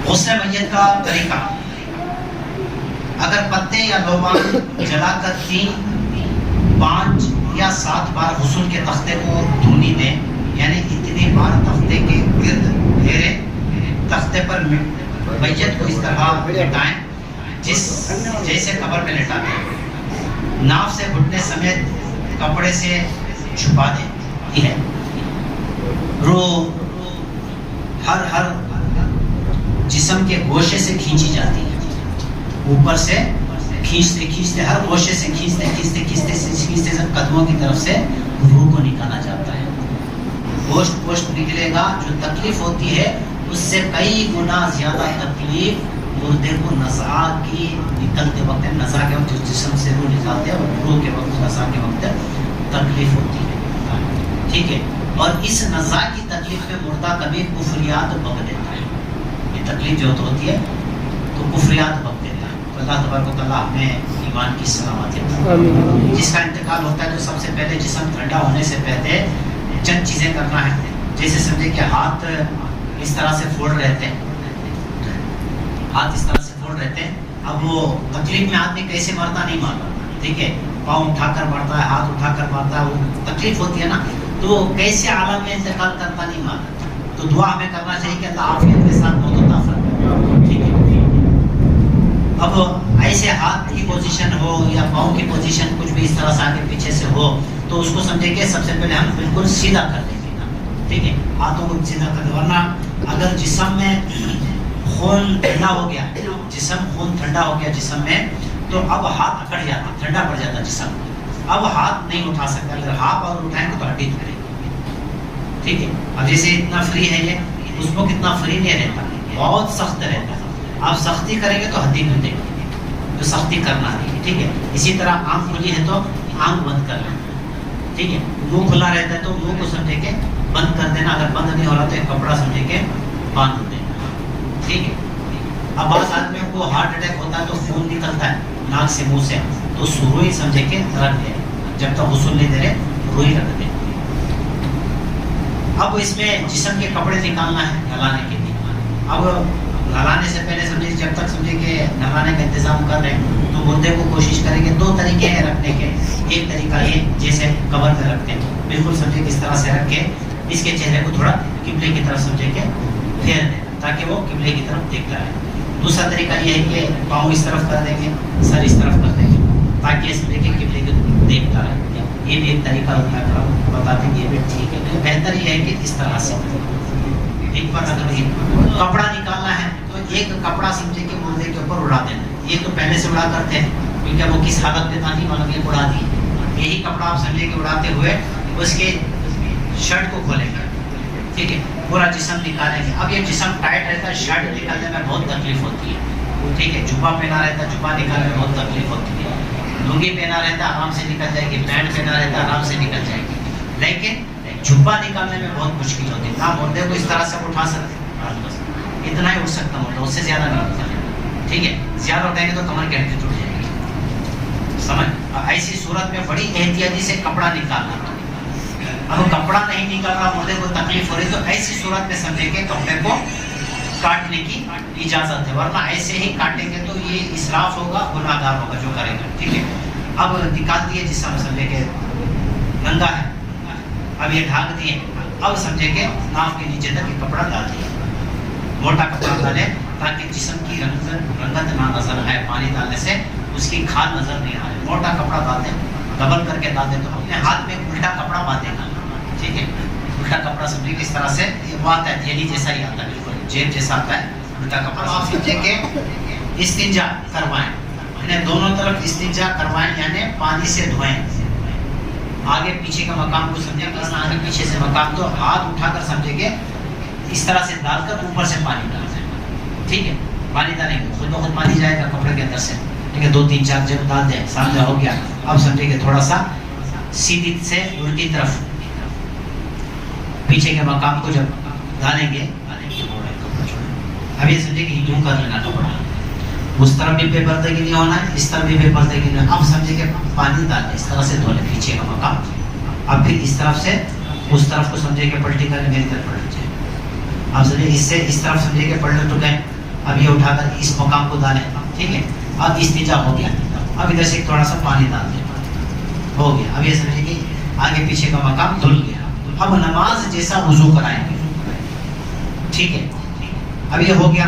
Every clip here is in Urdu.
غسل میت کا طریقہ، اگر پتے یا لوبان جلا کر 3، 5 یا 7 بار غسل کے تختے کو دھونی دیں، یعنی اتنی بار تختے کے گرد گھیرے، تختے پر میت کو اس طرح لٹائیں جیسے قبر میں لٹاتے ہیں، ناف سے گھٹنے سمیت کپڑے سے چھپا دیں۔ یہ ہے روح ہر جسم کے گوشے سے کھینچی جاتی ہے، اوپر سے کھینچتے ہر گوشے سے کھینچتے قدموں کی طرف سے روح کو نکالا جاتا ہے۔ گوشت نکلے گا، جو تکلیف ہوتی ہے اس سے کئی گنا زیادہ تکلیف مردے کو نزع کی نکلتے وقت، نزع کے وقت جسم سے روح نکالتے ہیں، اور روح کے وقت، نزع کے وقت تکلیف ہوتی ہے، ٹھیک ہے۔ اور اس نزع کی تکلیف میں مردہ کبھی کفریات بک دیتا ہے، یہ تکلیف جو ہوتی ہے تو کفریات بک دیتا ہے۔ تو اللہ تبارک و تعالیٰ ہمیں ایمان کی سلامتی عطا فرمائے۔ جس کا انتقال ہوتا ہے تو سب سے پہلے جسم ٹھنڈا ہونے سے پہلے چند چیزیں کرنا ہے، جیسے سمجھے کہ ہاتھ اس طرح سے فوڑ رہتے ہیں، ہاتھ اس طرح سے فوڑ رہتے ہیں۔ اب وہ تکلیف میں آدمی کیسے مرتا نہیں مارتا، ٹھیک ہے، پاؤں اٹھا کر مارتا ہے، ہاتھ اٹھا کر مارتا ہے، وہ تکلیف ہوتی ہے نا، تو کیسے عالم میں انتقال کرتا نہیں مارتا۔ تو دعا ہمیں کرنا چاہیے کہ اللہ عافیت کے ساتھ موت عطا فرمائے، ٹھیک ہے۔ اب ایسے ہاتھ کی پوزیشن ہو یا پاؤں کی پوزیشن کچھ بھی اس طرح سے آگے پیچھے سے ہو تو اس کو سمجھے کہ سب سے پہلے ہم بالکل سیدھا کر دیں گے، ٹھیک ہے، ہاتھوں کو سیدھا کر دیں، ورنہ اگر جسم میں خون ٹھنڈا ہو گیا، خون ٹھنڈا ہو گیا جسم میں، تو اب ہاتھ اکڑ جاتا، ٹھنڈا پڑ جاتا جسم، اب ہاتھ نہیں اٹھا سکتا، اگر ہاتھ اور اٹھائیں گے تو ہڈی ٹوٹے گی، ٹھیک ہے۔ اب جیسے اتنا فری ہے یہ، اس کو کتنا فری نہیں رہتا، بہت سخت رہتا ہے، آپ سختی کریں گے تو ہڈی ٹوٹے گی، تو سختی کرنا نہیں، ٹھیک ہے۔ اسی طرح آنکھ کھلی ہے تو آنکھ بند کر لیں، ٹھیک ہے، منہ کھلا رہتا ہے تو منہ کو سمجھے کہ بند کر دینا، اگر بند نہیں ہو رہا تو ایک کپڑا سمجھے کہ باندھ دینا، ٹھیک ہے۔ اب بعض آدمیوں کو ہارٹ اٹیک ہوتا ہے تو خون نکلتا ہے ناک سے، منہ سے، تو روئی سمجھے کہ رکھ دیں، جب تک غسل نہیں دے رہے روئی رکھ دیں۔ اب اس میں جسم کے کپڑے نکالنا ہے نہلانے کے لیے، اب نہلانے سے پہلے سمجھے جب تک سمجھے کہ نہلانے کا انتظام کر رہے ہیں تو مردے کو کوشش کریں گے، 2 طریقے ہیں رکھنے کے، ایک طریقہ یہ جیسے قبر میں رکھتے ہیں، بالکل سمجھے کہ اس طرح سے رکھ کے اس کے چہرے کو تھوڑا قبلے کی طرف سمجھے کہ پھیر دیں تاکہ وہ قبلے کی طرف دیکھتا رہے۔ دوسرا طریقہ یہ ہے کہ پاؤں اس طرف کر دیں گے، سر اس طرف کر دیں گے تاکہ اس میں قبلے کو دیکھتا رہے، یہ بھی ایک طریقہ ہوتا ہے، بتاتے ہیں یہ بھی ٹھیک ہے، لیکن بہتر یہ ہے کہ اس طرح سے ایک پر اگر کپڑا نکالنا ہے تو ایک کپڑا سمجھے کہ مردے کے اوپر اڑا دینا، یہ تو پہلے سے اڑا کرتے ہیں کیونکہ وہ کس حالت میں تھا نہیں معلوم، یہ اڑا دی، یہی کپڑا آپ سمجھے کہ اڑاتے ہوئے اس کے شرٹ کو کھولیں گے، ٹھیک ہے، پورا جسم نکالیں گے۔ اب یہ جسم ٹائٹ رہتا ہے، شرٹ نکالنے میں بہت تکلیف ہوتی ہے، ٹھیک ہے، جبہ پہنا رہتا ہے، جبہ نکالنے میں بہت تکلیف ہوتی ہے، لنگی پہنا رہتا ہے آرام سے نکل جائے گی، پینٹ پہنا رہتا ہے آرام سے نکل جائے گی، لیکن جبہ نکالنے میں بہت مشکل ہوتی ہے، نہ مردے کو اس طرح سے اٹھا سکتے، اتنا ہی اٹھ سکتا مردہ، اس سے زیادہ نہیں اٹھتا، ٹھیک ہے، زیادہ اٹھائیں گے تو کمر کی ہڈی ٹوٹ جائے گی، سمجھ۔ ایسی صورت میں بڑی احتیاطی سے کپڑا نکالنا، اب کپڑا نہیں نکل رہا، مردے کو تکلیف ہو رہی تو ایسی صورت میں سمجھے کہ کپڑے کو کاٹنے کی اجازت ہے، ورنہ ایسے ہی کاٹیں گے تو یہ اسراف ہوگا، گناہ گار ہوگا جو کرے گا، ٹھیک ہے۔ اب نکال دیے جسم سمجھے کہ ننگا ہے، اب یہ ڈھانک دیے، اب سمجھے کہ ناف کے نیچے تک یہ کپڑا ڈال دیا، موٹا کپڑا ڈالے تاکہ جسم کی رنگت نہ نظر آئے، پانی ڈالنے سے اس کی کھال نظر نہیں آئے، موٹا کپڑا ڈال دیں، ڈبل کر کے ڈال دیں، تو اپنے ہاتھ میں الٹا کپڑا باندھے گا، ٹھیک ہے، الٹا کپڑا سمجھے کہ اس طرح سے یہ وہ آتا ہے، تھیلی جیسا ہی آتا ہے، بالکل جیب جیسا آتا ہے الٹا کپڑا، آپ سمجھے کہ استنجا کروائیں، انہیں دونوں طرف استنجا کروائیں، یعنی پانی سے دھوئیں، آگے پیچھے کا مقام کو سمجھے کہ آگے پیچھے سے مقام، تو ہاتھ اٹھا کر سمجھے کہ اس طرح سے ڈال کر اوپر سے پانی ڈال دیں، ٹھیک ہے، پانی ڈالیں گے خود بخود پانی جائے گا کپڑے کے اندر سے، ٹھیک ہے، 2 3 4 جب ڈال دیں، سامنے ہو گیا، اب سمجھے کہ تھوڑا سا سیدھی سے الٹی طرف پیچھے کے مقام کو جب ڈالیں گے، اب یہ سمجھے کہ یوں کر لینا کپڑا، اس طرف بھی بے پردگی نہیں ہونا ہے، اس طرف بھی بے پردگی نہیں، اب سمجھے کہ پانی ڈالیں، اس طرح سے دھو لیں پیچھے کا مقام، اب پھر اس طرف سے اس طرف کو سمجھے کہ پلٹی کریں، میری طرف پلٹ جائے، اب سمجھے اس سے اس طرف سمجھے کہ پلٹ گئے، اب یہ اٹھا کر اس مقام کو ڈالیں, ٹھیک ہے. اب استنجا ہو گیا, اب ادھر سے تھوڑا سا پانی ڈال دیں, ہو گیا. اب یہ سمجھے کہ آگے پیچھے کا مقام دھل گیا. اب نماز جیسا وضو کرائیں گے, ٹھیک ہے. اب یہ ہو گیا,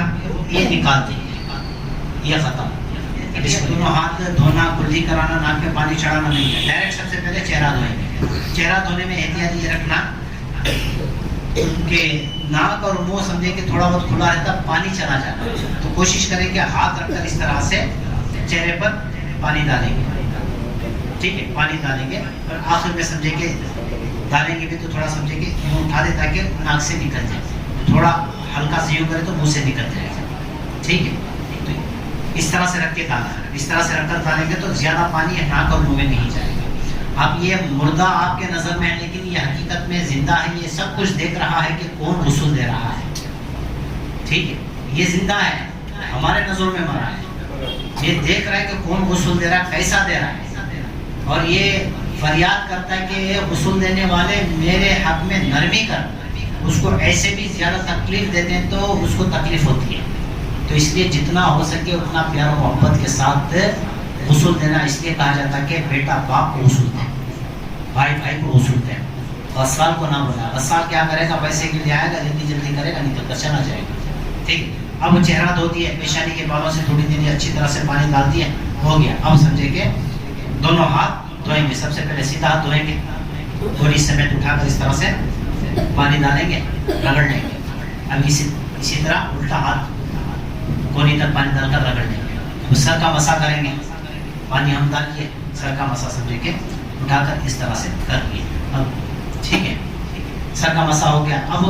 یہ نکال دیں, یہ ختم. دونوں ہاتھ دھونا, کلی کرانا, ناک میں پانی چڑھانا نہیں ہے. ڈائریکٹ سب سے پہلے چہرہ دھوئیں گے. چہرہ دھونے میں احتیاط یہ رکھنا کہ ناک اور منہ سمجھے کہ تھوڑا بہت کھلا رہتا, پانی چلا جاتا, تو کوشش کریں کہ ہاتھ رکھ کر اس طرح سے چہرے پر پانی ڈالیں گے, ٹھیک ہے. پانی ڈالیں گے اور آخر میں سمجھے کہ ڈالیں گے بھی تو تھوڑا سمجھے کہ منہ اٹھا دے تاکہ ناک سے نکل جائے, تھوڑا ہلکا سے یوں کرے تو منہ سے نکل جائے گا, ٹھیک ہے. تو اس طرح سے رکھ کے ڈالنا, اس طرح سے رکھ کر ڈالیں گے تو زیادہ پانی ناک اور منہ میں نہیں جائے گا. اب یہ مردہ آپ کے نظر میں ہے لیکن یہ حقیقت میں زندہ ہے, یہ سب کچھ دیکھ رہا ہے کہ کون غسل دے رہا ہے, ٹھیک ہے. یہ زندہ ہے, ہمارے نظروں میں مرا ہے, یہ دیکھ رہا ہے کہ کون غسل دے رہا ہے, کیسا دے رہا ہے, اور یہ فریاد کرتا ہے کہ یہ غسل دینے والے میرے حق میں نرمی کر. اس کو ایسے بھی زیادہ تکلیف دیتے ہیں تو اس کو تکلیف ہوتی ہے, تو اس لیے جتنا ہو سکے اتنا پیار و محبت کے ساتھ غسل دینا. اس لیے کہا جاتا ہے کہ بیٹا باپ کو غسل دے, بھائی بھائی کو غسل دے, غسال کو نہ بنا. غسال کیا کرے گا, پیسے کے لیے آئے گا, جلدی جلدی کرے گا, نکل کر چلا جائے گا, ٹھیک. اب وہ چہرہ دھو دیے, پیشانی کے بالوں سے تھوڑی دیر اچھی طرح سے پانی ڈال دیا, ہو گیا. اب سمجھے کہ دونوں ہاتھ دھوئیں گے. سب سے پہلے سیدھا ہاتھ دھوئیں گے, تھوڑی سمیت اٹھا کر اس طرح سے پانی ڈالیں گے, رگڑ لیں گے. اب اسی طرح الٹا ہاتھ کونی تک پانی ڈال کر رگڑ لیں گے. سر کا مسا کریں گے, پانی ہم ڈال لیے, سر کا مسا سمجھے کہ اٹھا کر اس طرح سے کر لیے. اب ٹھیک ہے, سر کا مسا ہو گیا. اب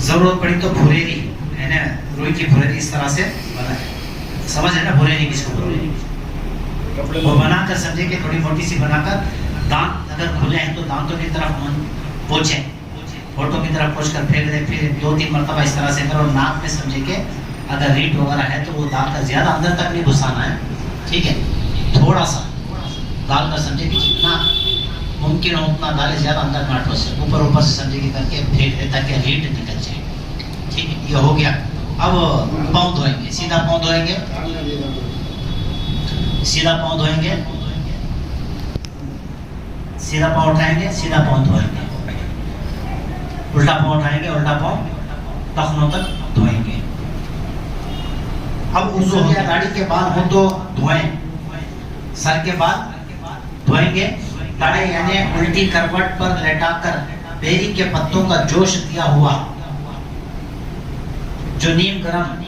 ضرورت پڑی تو بھوریری ہے نا, روئی کی بھوریری اس طرح سے بنا, سمجھ ہے نا بھوریری کس کو بھوریری, وہ بنا کر سمجھے کہ تھوڑی موٹی سی بنا کر دانت اگر کھلے ہیں تو دانتوں کی طرف پوچھیں, ہونٹوں کی طرف پوچھ کر پھینک دیں, پھر 2-3 مرتبہ اس طرح سے کرو. اور ناک میں سمجھے کہ اگر ریٹ وغیرہ ہے تو وہ دانت کا زیادہ اندر تک نہیں گھسانا ہے, ٹھیک ہے. تھوڑا سا ڈال کر سمجھے کہ جتنا ممکن ہو اتنا ڈالے, زیادہ اندر کاٹوں سے اوپر سے سمجھے کہ کر کے پھینک دے تاکہ ریٹ نکل جائے, ٹھیک ہے. یہ ہو گیا. اب پاؤں دھوئیں گے, سیدھا پاؤں دھوئیں گے, سیدھا پاؤں دھوئیں گے, سیدھا پاؤں اٹھائیں گے, سیدھا پاؤں دھوئیں گے, الٹا پاؤں اٹھائیں گے, الٹا پاؤں ٹخنوں تک دھوئیں گے. اب وضو ہو گیا. داڑھی کے بال ہو تو دھوئیں, سر کے بال دھوئیں گے. داڑھی یعنی الٹی کروٹ پر لیٹا کر بیری کے پتوں کا جوش دیا ہوا جو نیم گرم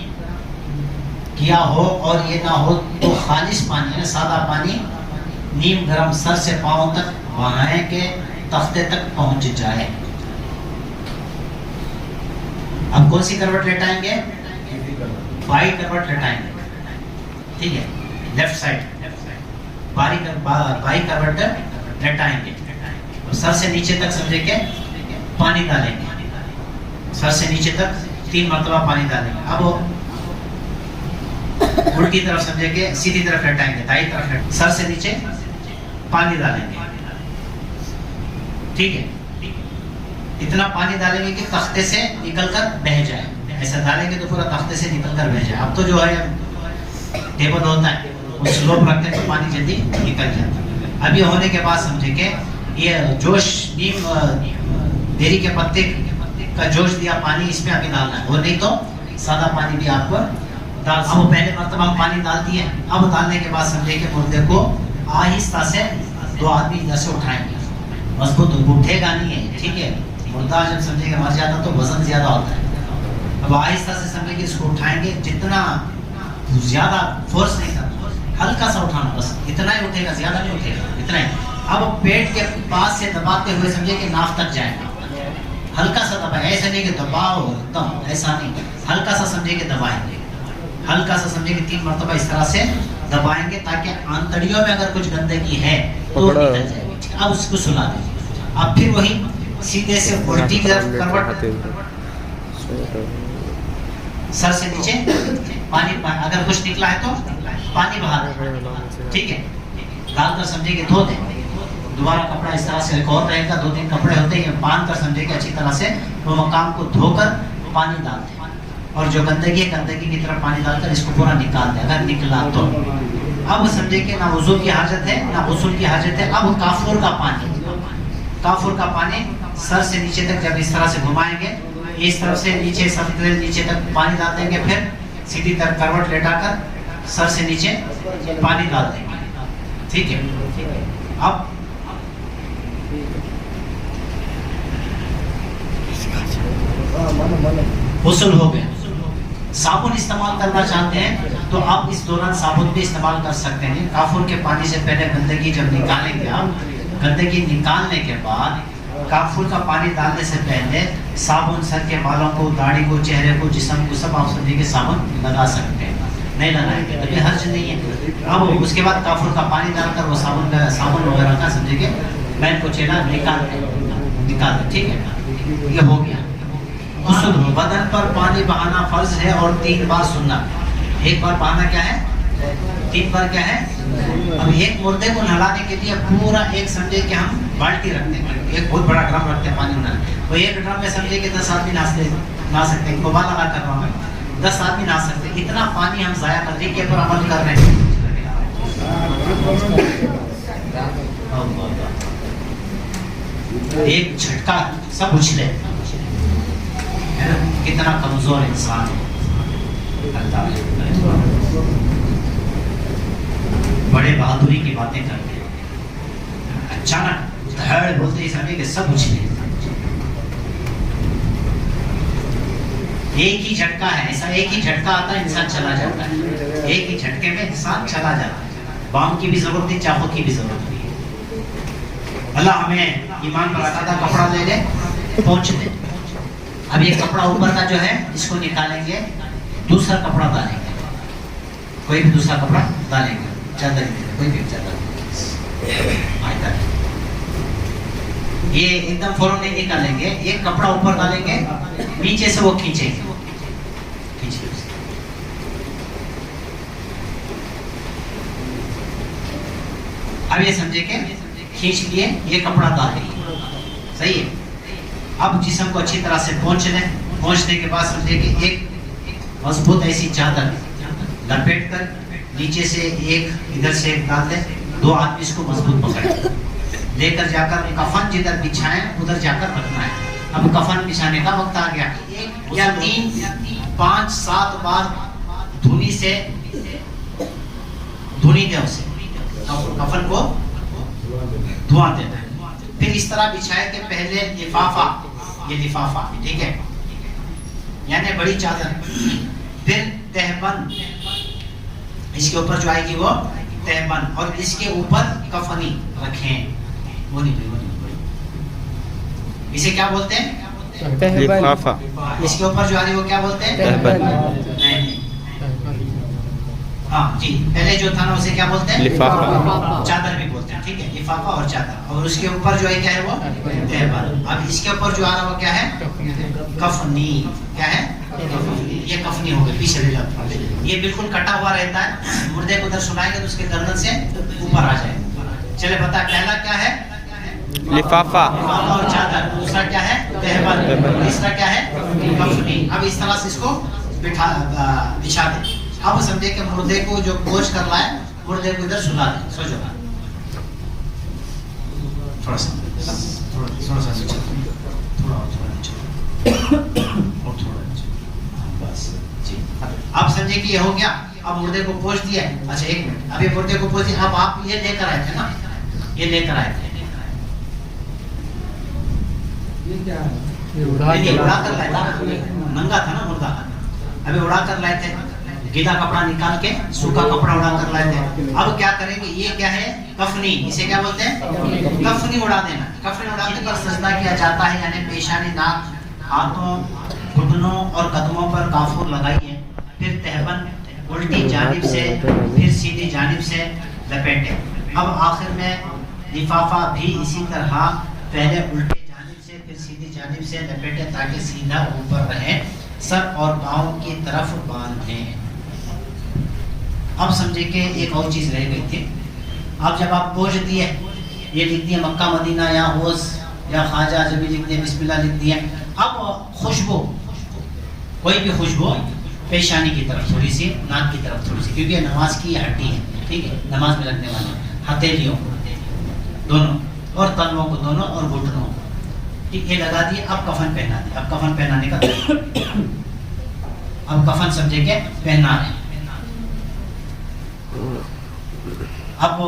کیا ہو, اور یہ نہ ہو تو خالص پانی یعنی سادہ پانی نیم گرم سر سے پاؤں تک بہائیں کہ تختے تک پہنچ جائے. اب کون سی کروٹ لیٹائیں گے, بائیں کروٹ لیٹائیں گے, ٹھیک ہے. لیفٹ سائڈ بائیں کروٹ لیٹائیں گے. سر سے نیچے تک سمجھے کہ پانی ڈالیں گے, سر سے نیچے تک 3 مرتبہ پانی ڈالیں گے. اب الٹی طرف سمجھے کہ سیدھی طرف لیٹائیں گے, دائیں طرف سر سے نیچے پانی ڈالیں گے, ٹھیک ہے. اتنا پانی ڈالیں گے کہ تختے سے نکل کر بہہ جائے. ایسا ڈالیں گے تو پورا تختے سے نکل کر بہہ جائے. اب تو جو ہے ٹیبل ہوتا ہے, اس سلوپ رکھتے ہیں تو پانی جلدی نکل جاتا ہے. اب یہ ہونے کے بعد سمجھے کہ یہ جوش نیم بیری کے پتے کا جوش دیا پانی اس میں ابھی ڈالنا ہے, وہ نہیں تو سادہ پانی بھی آپ کو ڈال. اب پہلے مرتبہ ہم پانی ڈال دیے. اب ڈالنے کے بعد سمجھے کہ مردے کو آہستہ سے 2 آدمی ادھر سے اٹھائیں گے, مضبوط اٹھے گا نہیں ہے, ٹھیک ہے. مردہ جب سمجھے کہ مر جاتا تو وزن زیادہ ہوتا ہے. اب آہستہ سے سمجھے کہ اس کو اٹھائیں گے, جتنا زیادہ فورس نہیں کرنا, ہلکا سا اٹھانا, بس اتنا ہی اٹھے گا, زیادہ نہیں اٹھے گا, اتنا ہی. اب پیٹ کے پاس سے دباتے ہوئے سمجھے کہ ناف تک جائیں گے, ہلکا سا دبائیں, ایسا نہیں کہ دباؤ ایک دم, ایسا نہیں, ہلکا سا سمجھے کہ دبائیں گے, ہلکا سا سمجھے کہ 3 مرتبہ اس طرح سے دبائیں گے تاکہ آنتڑیوں میں اگر کچھ گندگی ہے تو نکل جائے گی. اب اس کو سلا دیں. اب پھر وہی سیدھے سے الٹی کی طرف کروٹ, سر سے نیچے پانی, اگر کچھ نکلا ہے تو پانی بہا دیں, ٹھیک ہے. ڈال کر سمجھے کہ دھو دیں. دوبارہ کپڑا اس طرح سے ایک اور رہے گا, 2-3 کپڑے ہوتے ہیں, باندھ کر سمجھے کہ اچھی طرح سے وہ مقام کو دھو کر پانی ڈال دیں. اور جو گندگی ہے گندگی کی طرف پانی ڈال کر اس کو پورا نکال دے اگر نکلا تو. اب سمجھے کہ نہ وضو کی حاجت ہے نہ غسل کی حاجت ہے. اب کافور کا پانی سر سے نیچے تک جب اس طرح سے گھمائیں گے, اس طرف سے نیچے سر سے نیچے تک پانی ڈال دیں گے, پھر سیدھی طرح کروٹ لیٹا کر سر سے نیچے پانی ڈال دیں گے. ٹھیک ہے. اب غسل ہو گیا. صابن استعمال کرنا چاہتے ہیں تو آپ اس دوران صابن بھی استعمال کر سکتے ہیں. کافور کے پانی سے پہلے گندگی جب نکالیں گے آپ, گندگی نکالنے کے بعد کافور کا پانی ڈالنے سے پہلے صابن سر کے بالوں کو, داڑھی کو, چہرے کو, جسم کو سب آپ سمجھے کہ صابن لگا سکتے ہیں. نہیں لگائیں گے کبھی حرج نہیں ہے. اب اس کے بعد کافور کا پانی ڈال کر وہ صابن وغیرہ کا سمجھے کہ مین کو چیلا نکال دیں. ٹھیک ہے, یہ ہو گیا. غسل بدن پر پانی بہانا فرض ہے اور 3 بار سنت. ایک بار بہانا کیا ہے, 3 بار کیا ہے. اب ایک مردے کو نہلانے کے لیے پورا ایک سمجھے کہ ہم بالٹی رکھتے ہیں, ایک بہت بڑا ڈرم رکھتے ہیں پانی نہلانے. وہ ایک ڈرم میں سمجھے کہ 10 آدمی نہا سکتے ہیں. مبالغہ کر رہا ہوں, 10 آدمی نہا سکتے ہیں. اتنا پانی ہم ضائع کرنے کے پر عمل کر رہے ہیں. ایک جھٹکا سب اچھلے. کتنا کمزور انسان ہے. بڑے بہادری کی باتیں کرتے ہیں, اچانک دھڑ بولتے ہی سمجھے کہ سب اچھلے. ایک ہی جھٹکا ہے, ایسا ایک ہی جھٹکا آتا ہے انسان چلا جاتا ہے. ایک ہی جھٹکے میں انسان چلا جاتا ہے. بام کی بھی ضرورت نہیں, چاقو کی بھی ضرورت نہیں. اللہ ہمیں ایمان پر رکھا تھا, کپڑا لے لے پہنچ دے. اب یہ کپڑا اوپر کا جو ہے اس کو نکالیں گے, دوسرا کپڑا ڈالیں گے, کوئی بھی دوسرا کپڑا ڈالیں گے. چادر کوئی بھی چادر, یہ ایک دم فوراً نہیں نکالیں گے. ایک کپڑا اوپر ڈالیں گے, نیچے سے وہ کھینچیں گے. اب یہ سمجھے کہ کھینچ لیے, یہ کپڑا ڈال دیں. صحیح ہے. اب جسم کو اچھی طرح سے پہنچ لیں. پہنچنے کے بعد سمجھے کہ ایک مضبوط ایسی چادر لپیٹ کر نیچے سے ایک ادھر سے ایک ڈال دیں. 2 آدمی اس کو مضبوط پکڑیں, لے کر جا کر کفن جدھر بچھائیں ادھر جا کر رکھنا ہے. اب کفن بچھانے کا وقت آ گیا. 1 یا 3 5 7 بار دھونی سے دھونی دے, اسے کفن کو دھواں دیتا ہے. پھر اس طرح بچھائے کہ پہلے لفافہ, یہ لفافہ ٹھیک ہے, یعنی بڑی چادر, پھر تہبند, اس کے اوپر جو آئے گی وہ تہبند, اور اس کے اوپر کفنی رکھیں. وہ نہیں, اسے کیا بولتے ہیں, لفافہ. اس کے اوپر جو آ رہی وہ کیا بولتے ہیں, تہبند. نہیں, ہاں جی, پہلے جو تھا نا اسے کیا بولتے ہیں, لفافہ. چادر بھی بولتے ہیں. ٹھیک ہے, لفافہ اور چادر, اور اس کے اوپر جو ہے کیا ہے وہ تہبند. اب اس کے اوپر جو آ رہا وہ کیا ہے, کفنی. کیا ہے, یہ کفنی ہو گئی. پیچھے لے جاؤ, یہ بالکل کٹا ہوا رہتا ہے. مردے کو ادھر سنائیں گے تو اس کے گردن سے اوپر آ جائے. چلے بتا, پہلا کیا ہے, لفافہ اور چادر. دوسرا کیا ہے, تہبند. تیسرا کیا ہے, کفنی. اب اس طرح سے اس کو بچھا دیں. اب سمجھے کہ مردے کو جو گوشت کر رہا ہے, مردے کو ادھر سلا دیں. سو جاؤ, تھوڑا سا نیچے, بس جی. اب سمجھے کہ یہ ہو گیا. اب مردے کو پوچھ دیا. اچھا 1 منٹ, اب یہ مردے کو پوچھ دیا. اب آپ یہ لے کر آئے تھے نا, یہ لے کر آئے تھے, اڑا کر لائے تھے. ننگا تھا نا مردہ, ابھی اڑا کر لائے تھے. گیلا کپڑا نکال کے سوکھا کپڑا اڑا کر لائے تھے. اب کیا کریں گے, یہ کیا ہے, کفنی. اسے کیا بولتے ہیں, کفنی اڑا دینا. کفنی اڑانے پر سجدہ کیا جاتا ہے, یعنی پیشانی, ناک, ہاتھوں, گھٹنوں اور قدموں پر کافور لگائیے. پھر تہبند الٹی جانب سے پھر سیدھی جانب سے لپیٹیں. اب آخر میں لفافہ بھی اسی طرح پہلے الٹی جانب سے پھر سیدھی جانب سے لپیٹیں تاکہ سیدھا اوپر رہے. سر اور پاؤں کی طرف باندھیں. اب سمجھے کہ ایک اور چیز رہ گئی تھی. اب جب آپ پوچھ دیے, یہ لکھ دیے مکہ مدینہ یا ہوس یا خواجہ, جب بھی لکھ دیے بسم اللہ لکھ دیے. اب خوشبو کوئی بھی خوشبو پیشانی کی طرف تھوڑی سی، ناک کی طرف تھوڑی سی، کیونکہ یہ نماز کی ہڈی ہے، ٹھیک ہے، نماز میں لگنے والے ہتھیلیوں دونوں اور تلووں کو دونوں اور گھٹنوں، ٹھیک، یہ لگا دیے. اب کفن پہنا دیے. اب کفن پہنانے کا اب کفن سمجھے کہ پہنا رہے. اب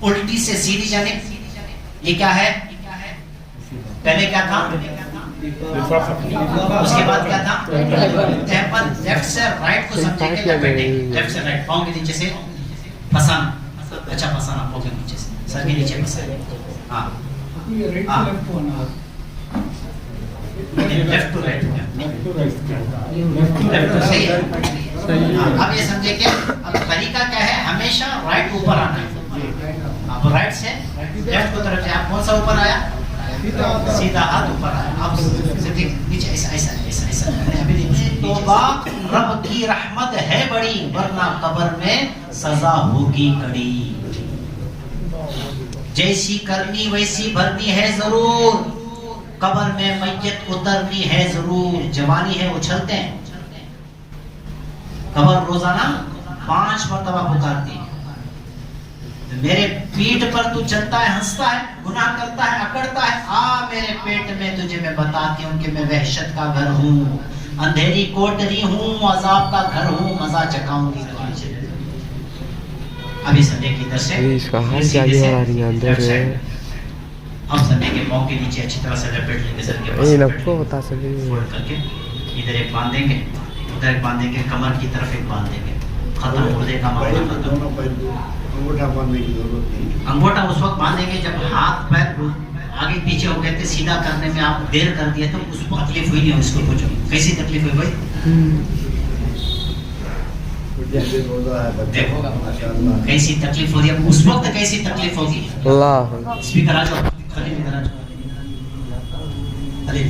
الٹی سے سیدھی جانب، یہ کیا ہے؟ پہلے کیا تھا؟ اس کے بعد کیا تھا؟ تہپن. لیفٹ سے رائٹ کو سمجھے کہ لپیٹیں، لیفٹ سے رائٹ، پاؤں کے نیچے سے پھسانا. اچھا پھسانا پاؤں کے نیچے سے، سر کے نیچے پھسانا. ہاں لیفٹ ٹو رائٹ. صحیح ہے. اب یہ سمجھے کہ اب طریقہ کیا ہے؟ ہمیشہ رائٹ اوپر آنا ہے. اب رائٹ سے لیفٹ کو طرف جائے. آپ کون سا اوپر آیا؟ سیدھا ہاتھ اوپر آیا. اب نیچے ایسا ایسا ایسا ایسا. توبہ رب کی رحمت ہے بڑی، ورنہ قبر میں سزا ہوگی کڑی. جیسی کرنی ویسی بھرنی ہے ضرور، قبر میں میت اترنی ہے ضرور. جوانی ہے اچھلتے ہیں، قبر روزانہ 5 مرتبہ پکارتی ہے. میرے پیٹ پر تو چلتا ہے، ہنستا ہے، گناہ کرتا ہے، اکڑتا ہے، آ میرے پیٹ میں تجھے میں بتاتی ہوں کہ میں وحشت کا گھر ہوں، اندھیری کوٹری ہوں، عذاب کا گھر ہوں، مزہ چکاؤں گی. ابھی سمجھے کی ادھر سے اب سمجھے کے پاؤں کے نیچے اچھی طرح سے لپیٹ لیں گے. سر کے پاس فولڈ کر کے ادھر ایک باندھیں گے، ادھر ایک باندھیں گے، کمر کی طرف ایک باندھیں گے. ختم مردے کا معاملہ ختم. انگوٹھا اس وقت باندھیں گے جب ہاتھ پیر آگے پیچھے ہو گئے تھے. سیدھا کرنے میں آپ دیر کر دیے تو اس کو تکلیف ہوئی نہیں. اس کو پوچھو کیسی تکلیف ہوئی بھائی؟ دیکھو کیسی تکلیف ہو رہی ہے اس وقت، کیسی تکلیف ہوگی. اسپیکر آ جاؤ، خلیل ادھر آ جاؤ. خلیل